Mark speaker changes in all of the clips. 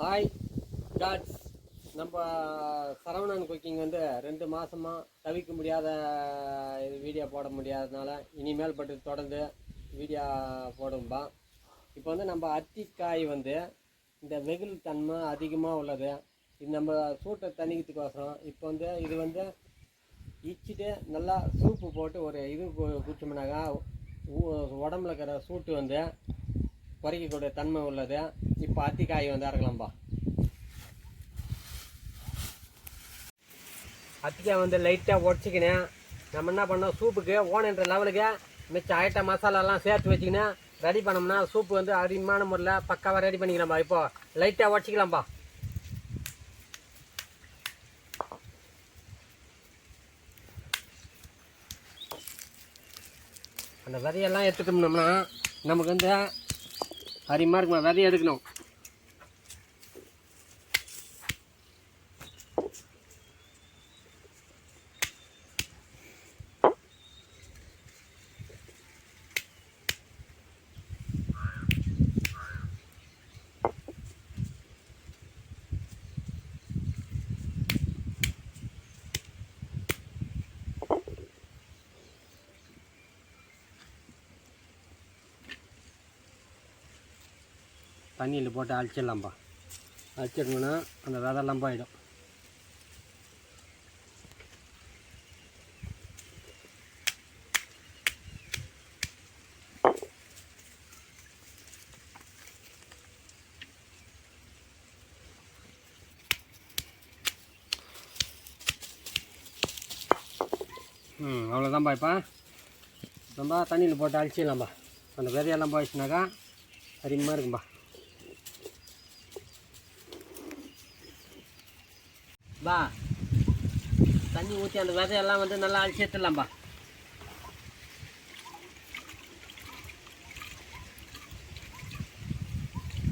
Speaker 1: Hi God's. நம்ம Saravanan cooking வந்து 2 மாதமாக தவிர்க்க முடியாத இது வீடியோ போட முடியாததுனால இனிமேல் பட்டு தொடர்ந்து வீடியோ போடும்பா. இப்போ வந்து நம்ம அத்திக்காய் வந்து இந்த வெகுள் தன்மை அதிகமாக உள்ளது. இது நம்ம சூட்டை தணிக்கிறதுக்கோசரம் இப்போ வந்து இது வந்து இச்சிட்டு நல்லா சூப்பு போட்டு ஒரு இது குடிச்சோம்னாக்கா உடம்புல இருக்கிற சூட்டு வந்து குறைக்கக்கூடிய தன்மை உள்ளது. இப்போ அத்திக்காய் வந்து அரைக்கலாம்பா. அத்திக்காய் வந்து லைட்டாக உடச்சிக்கினேன். நம்ம என்ன பண்ணோம், சூப்புக்கு ஓனன்ற லெவலுக்கு மிச்சம் ஐட்டம் மசாலாலாம் சேர்த்து வச்சுக்கினேன் ரெடி பண்ணோம்னா சூப்பு வந்து அருமையான முறையில் பக்காவாக ரெடி பண்ணிக்கலாம்பா. இப்போ லைட்டாக உடச்சிக்கலாம்பா. அந்த விதையெல்லாம் எடுத்துட்டோம்னோம்னா நமக்கு வந்து அருமையாக இருக்குமா. விதையை எடுக்கணும். தண்ணியில் போட்டு அழிச்சிடலாம்பா. அழிச்சிடணுன்னா அந்த விதெல்லாம் போயிடும். அவ்வளோதான்பா. இப்போ ரொம்ப தண்ணியில் போட்டு அழிச்சிடலாம்பா. அந்த விதையெல்லாம் போயிடுச்சுனாக்கா அதிகமாக இருக்கும்பா. பா தண்ணி ஊற்றி அந்த விதையெல்லாம் வந்து நல்லா அழிச்சு எடுத்துடலாம்பா.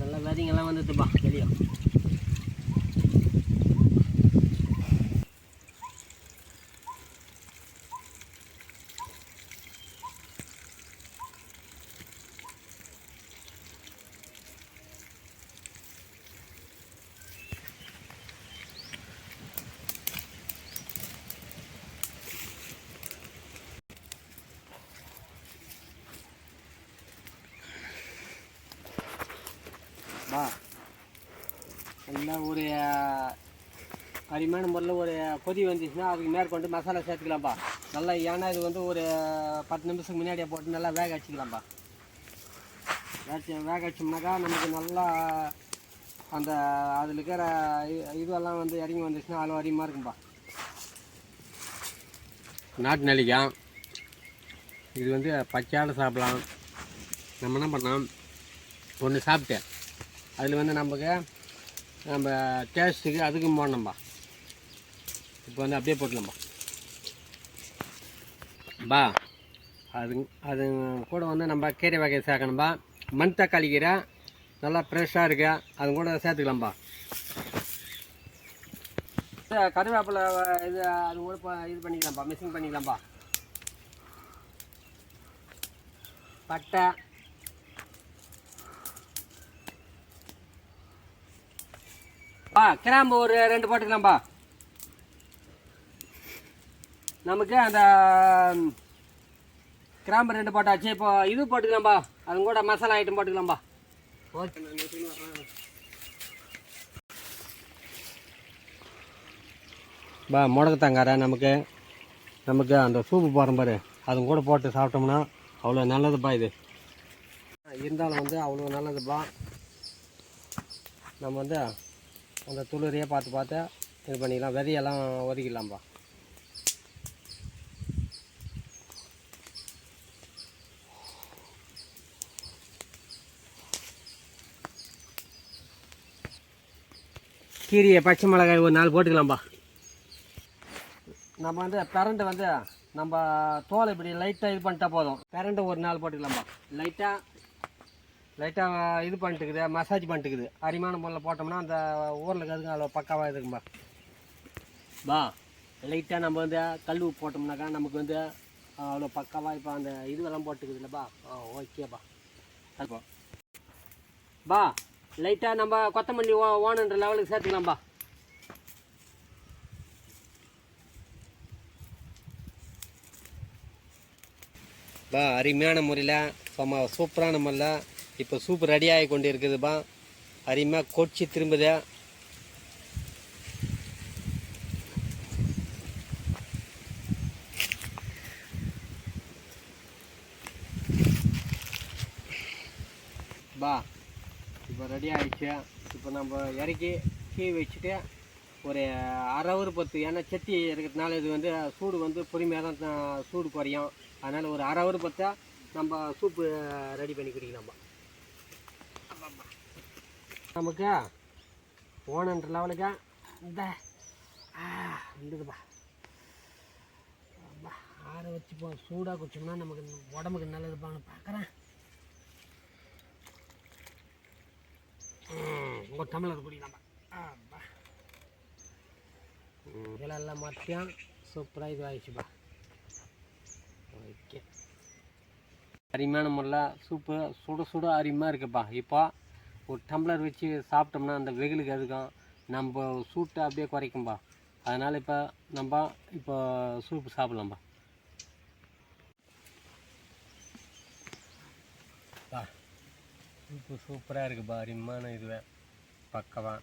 Speaker 1: நல்லா விதைங்கெல்லாம் வந்துட்டுப்பா வெளியே. பா நல்லா ஒரு அருமையான முறையில் ஒரு கொதி வந்துச்சுன்னா அதுக்கு மேற்கொண்டு மசாலா சேர்த்துக்கலாம்ப்பா. நல்லா ஏன்னா இது வந்து ஒரு 10 நிமிஷத்துக்கு முன்னாடியே போட்டு நல்லா வேக வச்சுக்கலாம்ப்பா. வேக வச்சோம்னாக்கா நமக்கு நல்லா அந்த அதில் இருக்கிற இதுவெல்லாம் வந்து இறங்கி வந்துச்சுன்னா அவ்வளோ அதிகமாக இருக்கும்பா. நாட்டு நெல்லிக்காய் இது வந்து பச்சையால் சாப்பிடலாம். நம்ம என்ன பண்ணோம், ஒன்று சாப்பிட்டேன் அதில் வந்து நம்ம டேஸ்ட்டுக்கு அதுக்கும் போடணும்பா. இப்போ வந்து அப்படியே போட்டலாம்பா. பா அது கூட வந்து நம்ம கீரை வகையை சேர்க்கணும்பா. மண் தக்காளி கீரை நல்லா ஃப்ரெஷ்ஷாக இருக்கு, அது கூட சேர்த்துக்கலாம்பா. கருவேப்பிலை இது அது கூட இது பண்ணிக்கலாம்ப்பா, மிக்சிங் பண்ணிக்கலாம்ப்பா. பட்டை கிராம்பு ஒரு 2 போட்டுக்கலாம்ப்பா. நமக்கு அந்த கிராம்பு 2 போட்டாச்சு. இப்போ இது போட்டுக்கலாம்ப்பா, அது கூட மசாலா ஐட்டம் போட்டுக்கலாம்ப்பா. ஓகே பா. முடக்கத்தாங்கார நமக்கு அந்த சூப்பு போடுற பாரு, அது கூட போட்டு சாப்பிட்டோம்னா அவ்வளோ நல்லதுப்பா. இது இருந்தாலும் வந்து அவ்வளோ நல்லதுப்பா. நம்ம வந்து அந்த துளிரையே பார்த்து இது பண்ணிக்கலாம். விதையெல்லாம் ஒதுக்கிடலாம்ப்பா. கீரையை பச்சை மிளகாய் ஒரு 4 போட்டுக்கலாம்ப்பா. நம்ம வந்து பிரண்டை வந்து நம்ம தோலை இப்படி லைட்டாக இது பண்ணிட்டா போதும். பிரண்டை ஒரு 4 போட்டுக்கலாம்ப்பா. லைட்டாக இது பண்ணிட்டுக்குது, மசாஜ் பண்ணிட்டுக்குது. அரிமான முறையில் போட்டோம்னா அந்த ஊரில் இருக்கிறதுக்கு அவ்வளோ பக்காவாக இருக்கும்பா. பா லைட்டாக நம்ம வந்து கல் உப்பு போட்டோம்னாக்கா நமக்கு வந்து அவ்வளோ பக்காவாக இப்போ அந்த இதுவெல்லாம் போட்டுக்குது இல்லைப்பா. ஓகேப்பா. பா லைட்டாக நம்ம கொத்தமல்லி ஓனன்ற லெவலுக்கு சேர்த்துக்கலாம்பா. அருமையான முறையில் சூப்பரான முறையில் இப்போ சூப் ரெடி ஆகி கொண்டு இருக்குதுப்பா. அருமையாக கொச்சி திரும்புது. இப்போ ரெடி ஆகிடுச்சு. இப்போ நம்ம இறக்கி கீ வச்சுட்டு ஒரு அரை ஹவர் பொறுத்து, ஏன்னா சட்டி இருக்கிறதுனால இது வந்து சூடு வந்து பொறுமையாக தான் சூடு குறையும். அதனால் ஒரு அரை ஹவர் பொறுத்தா நம்ம சூப்பு ரெடி பண்ணி குடிக்கலாம்பா. நமக்கு ஓனன்ற லெவலுக்கு இந்த இருந்துதுப்பா. ஆற வச்சு சூடாக குடிச்சோம்னா நமக்கு உடம்புக்கு நல்லதுப்பான்னு பார்க்குறேன். உங்கள் டம்ளர் குடிக்கலாம்பா. இதெல்லாம் எல்லாம் மாற்றியும் சூப்பராக இது ஆகிடுச்சுப்பா. ஓகே, அருமையான முறையில் சூப்பு சுட சுட அருமையாக இருக்குப்பா. இப்போ ஒரு டம்ளர் வச்சு சாப்பிட்டோம்னா அந்த வெயிலுக்கு அதுக்கும் நம்ம சூட்டை அப்படியே குறைக்கும்பா. அதனால் இப்போ சூப்பு சாப்பிட்லாம்பா. சூப்பு சூப்பராக இருக்குப்பா. அருமையான இதுவே பக்கவா.